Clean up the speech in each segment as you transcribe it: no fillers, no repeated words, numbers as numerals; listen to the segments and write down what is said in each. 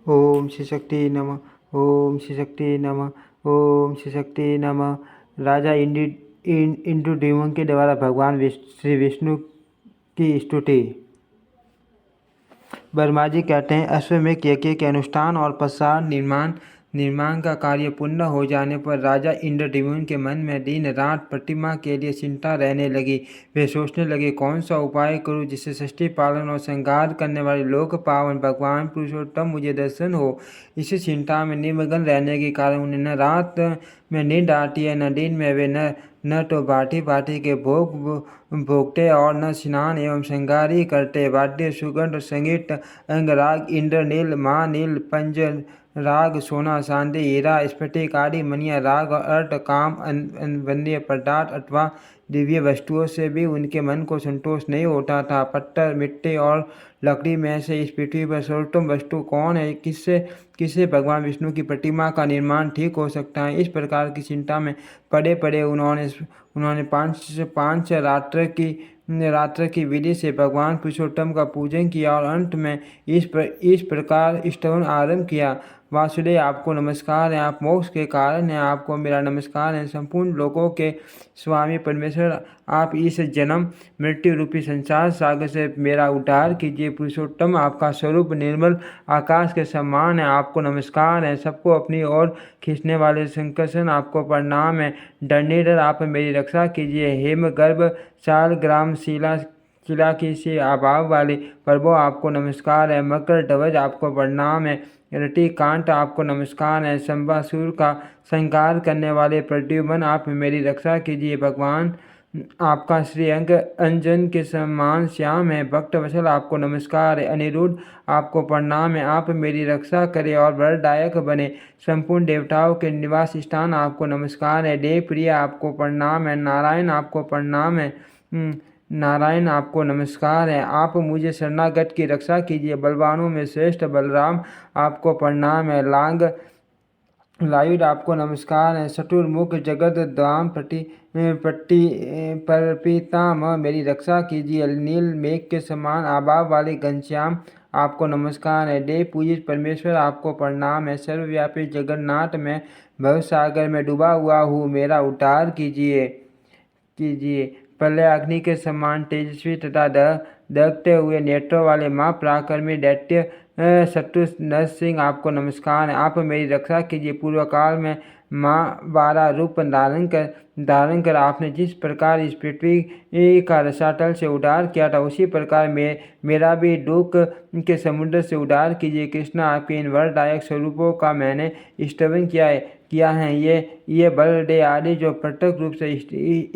ओम श्री शक्ति नमः। ओम श्री शक्ति नमः। ओम श्री शक्ति नमः। राजा इंद्र देवों के द्वारा भगवान श्री विष्णु की स्तुति। वर्मा जी कहते हैं, अश्वमेध यज्ञ के अनुष्ठान और पश्चात निर्माण का कार्य पूर्ण हो जाने पर राजा इंद्रद्युम्न के मन में दिन रात प्रतिमा के लिए चिंता रहने लगी। वे सोचने लगे, कौन सा उपाय करूं जिससे सृष्टि पालन और श्रृंगार करने वाले लोक पावन भगवान पुरुषोत्तम मुझे दर्शन हो। इसी चिंता में निमग्न रहने के कारण उन्हें न रात में नींद आती है, न दिन में वे न तो भांति के भोग भोगते और न स्नान एवं श्रृंगार ही करते। वाद्य सुगंध संगीत अंगराग इंद्रनील महानील पंज राग सोना चांदी हीरा स्फटिक आदि मनिया राग और अर्थ काम वन्य पदार्थ अथवा दिव्य वस्तुओं से भी उनके मन को संतोष नहीं होता था। पत्थर मिट्टी और लकड़ी में से इस पृथ्वी पर सर्वोत्तम वस्तु कौन है? किससे भगवान विष्णु की प्रतिमा का निर्माण ठीक हो सकता है? इस प्रकार की चिंता में पड़े पड़े उन्होंने पांच रात्र की विधि से भगवान पुरुषोत्तम का पूजन किया और अंत में इस प्रकार स्तवन आरंभ किया। वासुदेव, आपको नमस्कार है, आप मोक्ष के कारण हैं, आपको मेरा नमस्कार है। संपूर्ण लोकों के स्वामी परमेश्वर, आप इस जन्म मृत्यु रूपी संसार सागर से मेरा उद्धार कीजिए। पुरुषोत्तम, आपका स्वरूप निर्मल आकाश के समान है, आपको नमस्कार है। सबको अपनी ओर खींचने वाले संकर्षण, आपको प्रणाम है। धरणीधर, आप मेरी रक्षा कीजिए। हेमगर्भ चाल ग्राम शिला की से अभाव वाले प्रभु, आपको नमस्कार है। मकर ध्वज, आपको प्रणाम है। रतिकांत, आपको नमस्कार है। शंबासुर का संहार करने वाले प्रद्युम्न, आप मेरी रक्षा कीजिए। भगवान, आपका श्रीअंग अंजन के समान श्याम है। भक्तवत्सल, आपको नमस्कार है। अनिरुद्ध, आपको प्रणाम है, आप मेरी रक्षा करें और वरदायक बने। संपूर्ण देवताओं के निवास स्थान, आपको नमस्कार है। देव प्रिय, आपको प्रणाम है। नारायण, आपको प्रणाम है। नारायण, आपको नमस्कार है। आप मुझे शरणागत की रक्षा कीजिए। बलवानों में श्रेष्ठ बलराम, आपको प्रणाम है। लायुध, आपको नमस्कार है। चतुर्मुख जगत धाम पितामह, मेरी रक्षा कीजिए। नील मेघ के समान आभा वाले घनश्याम, आपको नमस्कार है। देव पूजित परमेश्वर, आपको प्रणाम है। सर्वव्यापी जगन्नाथ, मैं भवसागर में डूबा हुआ हूँ, मेरा उद्धार कीजिए। प्रलय अग्नि के समान तेजस्वी तथा दगते हुए नेत्रों वाले माँ पराक्रमी दैत्य शत्रु नरसिंह, आपको नमस्कार है, आप मेरी रक्षा कीजिए। पूर्व काल में माँ 12 रूप धारण कर आपने जिस प्रकार इस पृथ्वी का रसातल से उद्धार किया था, उसी प्रकार मेरा भी दुख के समुद्र से उद्धार कीजिए। कृष्ण, आपके इन वरदायक स्वरूपों का मैंने स्तवन किया है। ये बलदेव आदि जो प्रत्यक्ष रूप से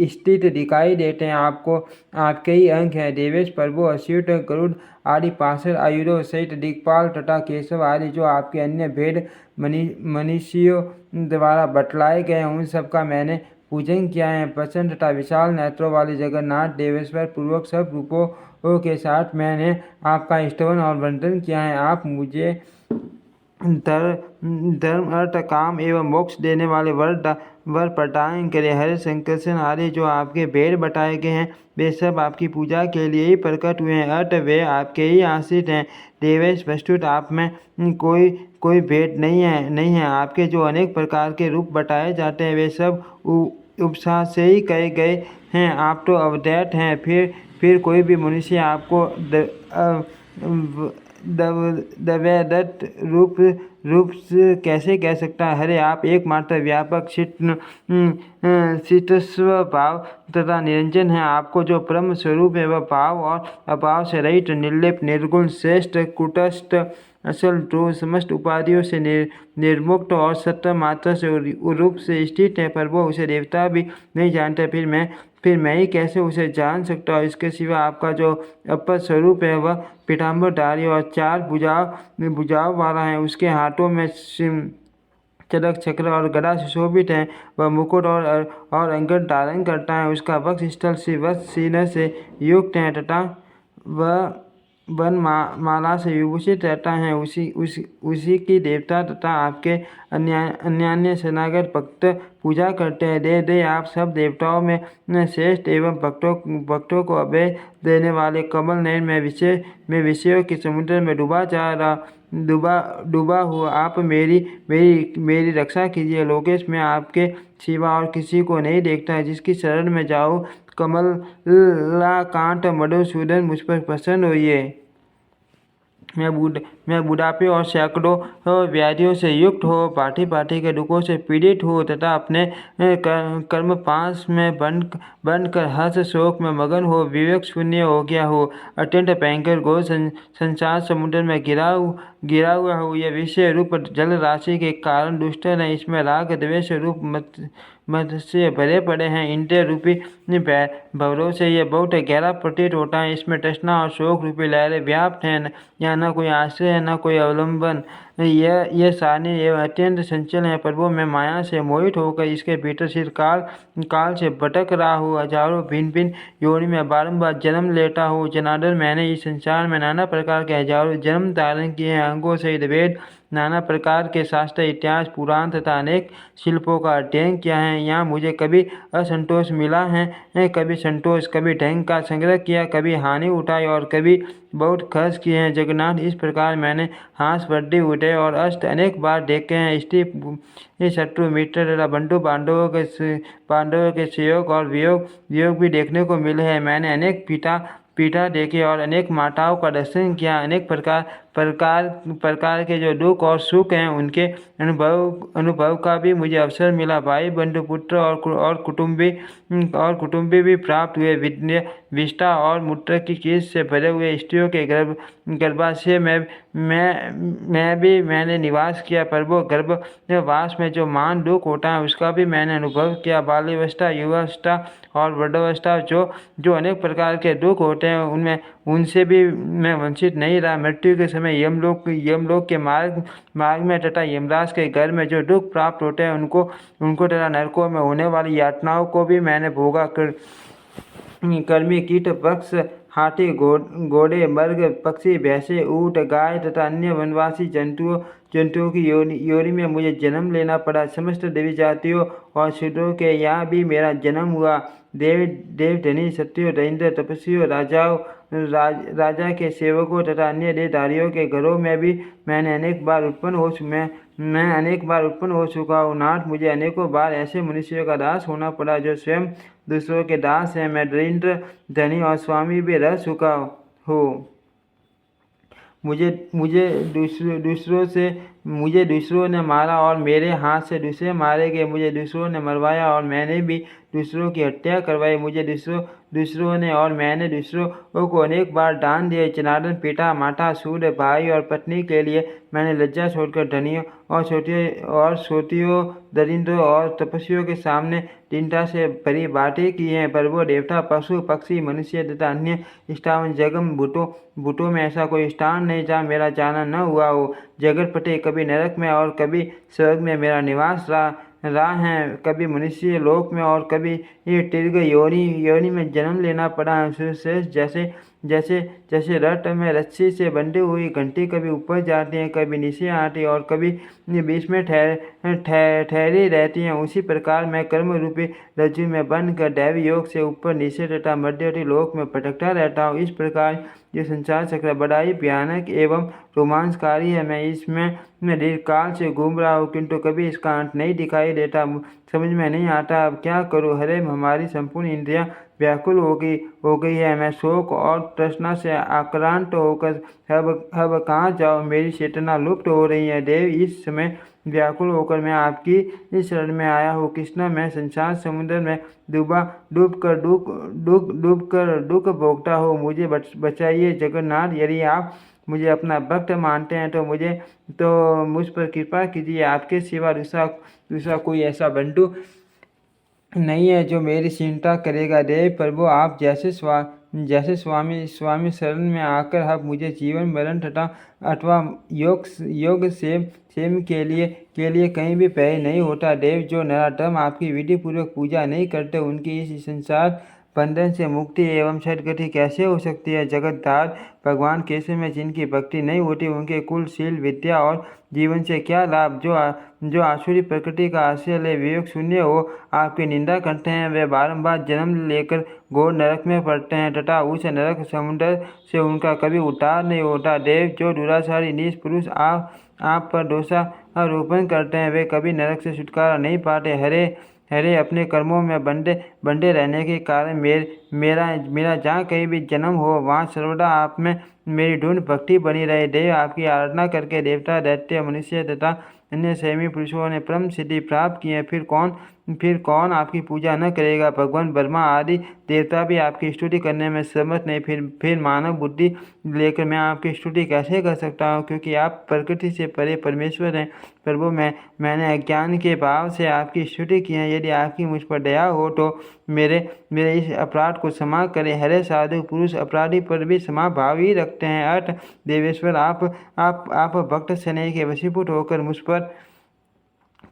स्थित दिखाई देते हैं, आपके ही अंग हैं। देवेश, प्रभु, अच्युत, गरुड़ आदि पार्षद आयुधों सहित दिक्पाल तथा केशव आदि जो आपके अन्य भेद मनुष्यों द्वारा बतलाए गए हैं, उन सब का मैंने पूजन किया है। प्रसन्न तथा विशाल नेत्रों वाले जगन्नाथ देवेश्वर पूर्वक सब रूपों के साथ मैंने आपका स्तवन और वंदन किया है। आप मुझे धर्म अर्थ काम एवं मोक्ष देने वाले वर प्रदान करें। हरे संकर्षण आदि जो आपके भेद बताए गए हैं, वे सब आपकी पूजा के लिए ही प्रकट हुए हैं, अर्थ वे आपके ही आश्रित हैं। देवेश, वस्तुत आप में कोई भेद नहीं है। आपके जो अनेक प्रकार के रूप बताए जाते हैं, वे सब उपसा से ही कहे गए हैं। आप तो अवदैत हैं, फिर कोई भी मनुष्य आपको दवैदत्त रूप से कैसे कह सकता है? हरे, आप एकमात्र व्यापक शीतस्व भाव तथा निरंजन है। आपको जो परम स्वरूप है, वह भाव और अभाव से रहित, निर्लिप्त, निर्गुण, श्रेष्ठ, कुटस्थ, असल, ध्रुव, समस्त उपाधियों से निर्मुक्त और सत्य मात्र से रूप से स्थित है। पर वो उसे देवता भी नहीं जानते, फिर मैं ही कैसे उसे जान सकता हूँ? इसके सिवा आपका जो अपर स्वरूप है, वह पीताम्बरधारी और 4 भुजाओं वाला है। उसके हाथों में चरक चक्र और गदा सुशोभित है। वह मुकुट और अंगद धारण करता है। उसका वक्ष स्थल सीने से युक्त है तथा वह वन माला से विभूषित रहता है। उसी की देवता तथा आपके अन्य शरणागत भक्त पूजा करते हैं। दे आप सब देवताओं में श्रेष्ठ एवं भक्तों को अभय देने वाले कमल नयन में विषयों के समुद्र में डूबा जा डूबा हूँ। आप मेरी मेरी मेरी रक्षा कीजिए लोकेश। मैं आपके सिवा और किसी को नहीं देखता। जिसकी शरण में जाऊँ कमलाकांत मधुसूदन मुझ पर प्रसन्न होइए। मैं बुढ़ापे और सैकड़ों व्याधियों से युक्त हो, पार्टी के दुखों से पीड़ित हूँ तथा अपने कर्म पाश में बंद कर हर्ष शोक में मगन हो, विवेक शून्य हो गया हो, अत्यंत भयंकर घोर संसार समुद्र में गिरा हुआ हूँ। यह विषय रूप जल राशि के कारण दुष्ट है, इसमें राग द्वेष रूप मत से भरे पड़े हैं। इंद्रिय रूपी भवरों से यह बहुत गहरा प्रतीत होता है। इसमें तृष्णा और शोक रूपी लहरें व्याप्त हैं। यहाँ न कोई आश्रय है न कोई अवलंबन। यह सारणी एवं अत्यंत चंचल है। प्रभु मैं माया से मोहित होकर इसके भीतर सिर काल से भटक रहा हूँ। हजारों भिन्न भिन्न योनि में बारंबार जन्म लेता हूँ। जनार्दन मैंने इस संसार में नाना प्रकार के हजारों जन्म धारण किए हैं। अंगों सहित वेद, नाना प्रकार के शास्त्र, इतिहास, पुराण तथा अनेक शिल्पों का अध्ययन किया है। यहाँ मुझे कभी असंतोष मिला है, कभी संतोष, कभी ढंग का संग्रह किया, कभी हानि उठाई और कभी बहुत खर्च किए हैं। जगन्नाथ इस प्रकार मैंने हास वृद्धि उदय और अष्ट अनेक बार देखे हैं। स्त्री शत्रु मित्र तथा बंधु पांडवों के सहयोग और वियोग भी देखने को मिले हैं। मैंने अनेक पिता देखे और अनेक माताओं का दर्शन किया। अनेक प्रकार के जो दुख और सुख हैं उनके अनुभव का भी मुझे अवसर मिला। भाई बंधु पुत्र और कुटुंबी भी प्राप्त हुए। विष्ठा और मूत्र की कीस से भरे हुए स्त्रियों के गर्भाशय में मैंने निवास किया। प्रभु गर्भवास में जो मान दुख होता है उसका भी मैंने अनुभव किया। बाल्यावस्था, युवावस्था और वृद्धावस्था जो अनेक प्रकार के दुख होते हैं उनसे भी मैं वंचित नहीं रहा। मृत्यु के समय यमलोक के मार्ग में तथा यमराज के घर में जो दुख प्राप्त होते हैं उनको तथा नरकों में होने वाली यातनाओं को भी मैंने भोगा। कर्मी कीट वृक्ष हाथी घोड़े मर्ग पक्षी भैंसे ऊँट गाय तथा अन्य वनवासी जंतुओं की योनि में मुझे जन्म लेना पड़ा। समस्त देवी जातियों और शूद्रों के यहाँ भी मेरा जन्म हुआ। देव धनी क्षत्रियों दरिद्र तपस्वियों राजा के सेवकों तथा अन्य देहधारियों के घरों में भी मैं अनेक बार उत्पन्न हो चुका हूँ। नाथ मुझे अनेकों बार ऐसे मनुष्यों का दास होना पड़ा जो स्वयं दूसरों के दास हैं। मैं दरिद्र धनी और स्वामी भी रह चुका हूँ। मुझे दूसरों ने मारा और मेरे हाथ से दूसरे मारे गए। मुझे दूसरों ने मरवाया और मैंने भी दूसरों की हत्या करवाई। मुझे दूसरों ने और मैंने दूसरों को अनेक बार दान दिए। जनार्दन पिता माता सूर्य भाई और पत्नी के लिए मैंने लज्जा छोड़कर धनियों और छोटियों दरिद्रों और तपस्वियों के सामने दीनता से भरी बातें की हैं। प्रभु देवता पशु पक्षी मनुष्य तथा अन्य स्थावन जगम भूतों में ऐसा कोई स्थान नहीं जहाँ मेरा जाना न हुआ हो। जगत पते कभी नरक में और कभी स्वर्ग में मेरा निवास रहा है। कभी मनुष्य लोक में और कभी ये तीर्घ योनि में जन्म लेना पड़ा है। जैसे रथ में रस्सी से बंधी हुई घंटी कभी ऊपर जाती है, कभी नीचे आती है और कभी बीच में ठहरी रहती है, उसी प्रकार मैं कर्म रूपी रज्जु में बंध कर दैवी योग से ऊपर नीचे तथा मध्यवर्ती लोक में भटकता रहता हूँ। इस प्रकार ये संसार चक्र बड़ा ही भयानक एवं रोमांचकारी है। मैं इसमें दीर्घ काल से घूम रहा हूँ किंतु कभी इसका अंत नहीं दिखाई देता। समझ में नहीं आता अब क्या करूँ। हरे हमारी संपूर्ण इंद्रियां व्याकुल हो गई है। मैं शोक और तृष्णा से आक्रांत होकर अब कहाँ जाऊँ। मेरी चेतना लुप्त हो रही है। देव इस समय व्याकुल होकर मैं आपकी इस शरण में आया हूँ। कृष्णा मैं संसार समुद्र में डूब कर दुख भोगता हूँ। मुझे बचाइए जगन्नाथ। यदि आप मुझे अपना भक्त मानते हैं तो मुझ पर कृपा कीजिए। आपके सिवा दूसरा कोई ऐसा बंधु नहीं है जो मेरी चिंता करेगा। देव प्रभु आप जैसे स्वामी शरण में आकर आप मुझे जीवन मरण अथवा योग सेम के लिए कहीं भी भय नहीं होता। देव जो नराधम आपकी विधि पूर्वक पूजा नहीं करते उनकी इस संसार बंधन से मुक्ति एवं सद्गति कैसे हो सकती है? जगतधार भगवान केशव में जिनकी भक्ति नहीं होती, उनके कुल, शील, विद्या और जीवन से क्या लाभ? जो आसुरी प्रकृति का आश्रय ले विवेक शून्य हो आपकी निंदा करते हैं, वे बारंबार जन्म लेकर घोर नरक में पड़ते हैं तथा उस नरक समुद्र से उनका कभी उद्धार नहीं होता। देव, जो दुराचारी नीच पुरुष आप पर दोषारोपण करते हैं, वे कभी नरक से छुटकारा नहीं पाते। हरे अपने कर्मों में बंधे रहने के कारण मेरा जहाँ कहीं भी जन्म हो, वहाँ सर्वदा आप में मेरी ढूंढ भक्ति बनी रहे। देव, आपकी आराधना करके देवता, दैत्य, मनुष्य तथा अन्य संयमी पुरुषों ने परम सिद्धि प्राप्त की है। फिर कौन आपकी पूजा न करेगा? भगवान ब्रह्मा आदि देवता भी आपकी स्तुति करने में समर्थ नहीं, फिर मानव बुद्धि लेकर मैं आपकी स्तुति कैसे कर सकता हूँ? क्योंकि आप प्रकृति से परे परमेश्वर हैं। प्रभु, मैंने अज्ञान के भाव से आपकी स्तुति की है। यदि आपकी मुझ पर दया हो तो मेरे इस अपराध को क्षमा करें। हरे, साधु पुरुष अपराधी पर भी क्षमा भाव ही रखते हैं। अर्थ, देवेश्वर, आप भक्त स्नेह के वशीभूत होकर मुझ पर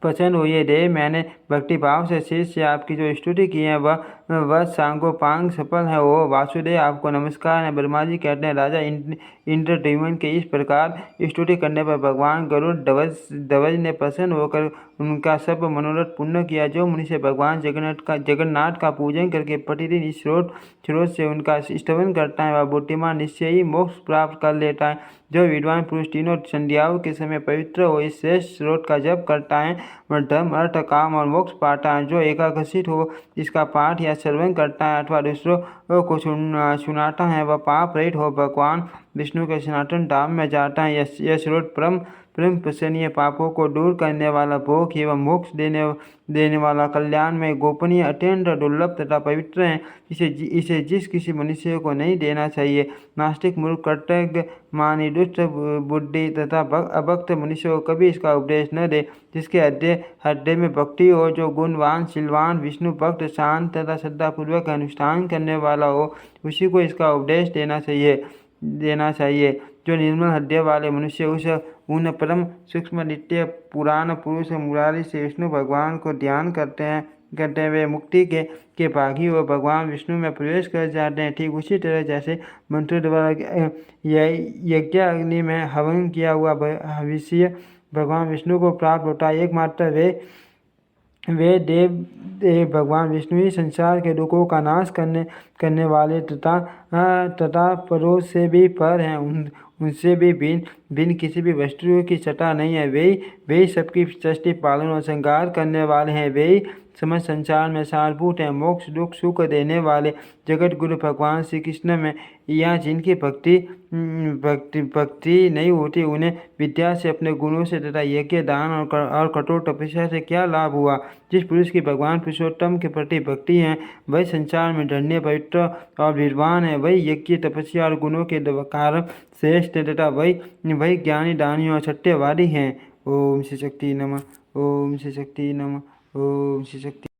प्रसन्न हुए। देव, मैंने भक्ति भाव से शीश से आपकी जो स्तुति की है वह सांगोपांग सफल है। ओ वासुदेव, आपको नमस्कार है। ब्रह्मा जी कहते हैं, राजा इंद्रद्युम्न के इस प्रकार स्तुति करने पर भगवान गरुड़ ध्वज ने प्रसन्न होकर उनका सब मनोरथ पूर्ण किया। जो मनुष्य भगवान जगन्नाथ का पूजन करके प्रतिदिन इस स्रोत से उनका स्तवन करता है, वह बुद्धिमान निश्चय ही मोक्ष प्राप्त कर लेता है। जो विद्वान पुरुष तीनों संध्याओं के समय पवित्र हो इस श्रेष्ठ स्रोत का जप करता है, वह धर्म, अर्थ, काम और मोक्ष पाता है। जो एकाग्रसित हो इसका पाठ या श्रवण करता है अथवा दूसरों को सुनाता है, वह पाप रहित हो भगवान विष्णु के सनातन धाम में जाता है। यह स्रोत परम प्रसन्नीय, पापों को दूर करने वाला, भोग एवं मोक्ष देने वाला, कल्याण में गोपनीय, अत्यंत दुर्लभ तथा पवित्र है। इसे जिस किसी मनुष्य को नहीं देना चाहिए। नास्तिक, मूर्ख, कृतज्ञ, मानी, दुष्ट बुद्धि तथा अभक्त मनुष्य को कभी इसका उपदेश न दे। जिसके हृदय में भक्ति हो, जो गुणवान, शीलवान, विष्णु भक्त, शांत तथा श्रद्धापूर्वक अनुष्ठान करने वाला हो, उसी को इसका उपदेश देना चाहिए। जो निर्मल हृदय वाले मनुष्य उन परम सूक्ष्म नित्य पुराण पुरुष मुरारी से विष्णु भगवान को ध्यान करते हैं, वे मुक्ति के भागी हो भगवान विष्णु में प्रवेश कर जाते हैं। ठीक उसी तरह जैसे मंत्र द्वारा यज्ञ अग्नि में हवन किया हुआ हविष्य भगवान विष्णु को प्राप्त होता है। एकमात्र वे देव भगवान विष्णु ही संसार के दुखों का नाश करने वाले तथा परों से भी पर हैं। उनसे भी भिन्न किसी भी वस्तु की सत्ता नहीं है। वे सबकी सृष्टि, पालन और संहार करने वाले हैं। वे समस्त संसार में सारभूत हैं। मोक्ष, दुख, सुख देने वाले जगत गुरु भगवान श्री कृष्ण में यहाँ जिनकी भक्ति नहीं होती, उन्हें विद्या से, अपने गुणों से तथा यज्ञ, दान और कठोर तपस्या से क्या लाभ हुआ? जिस पुरुष की भगवान पुरुषोत्तम के प्रति भक्ति है, वही संसार में धन्य, पवित्र और विद्वान है। वही यज्ञ, तपस्या और गुणों के कारण श्रेष्ठ तथा वही ज्ञानी, दानी और सत्यवादी हैं। ओम श्री शक्ति नमः। ओम श्री शक्ति नमः। ओम श्री शक्ति।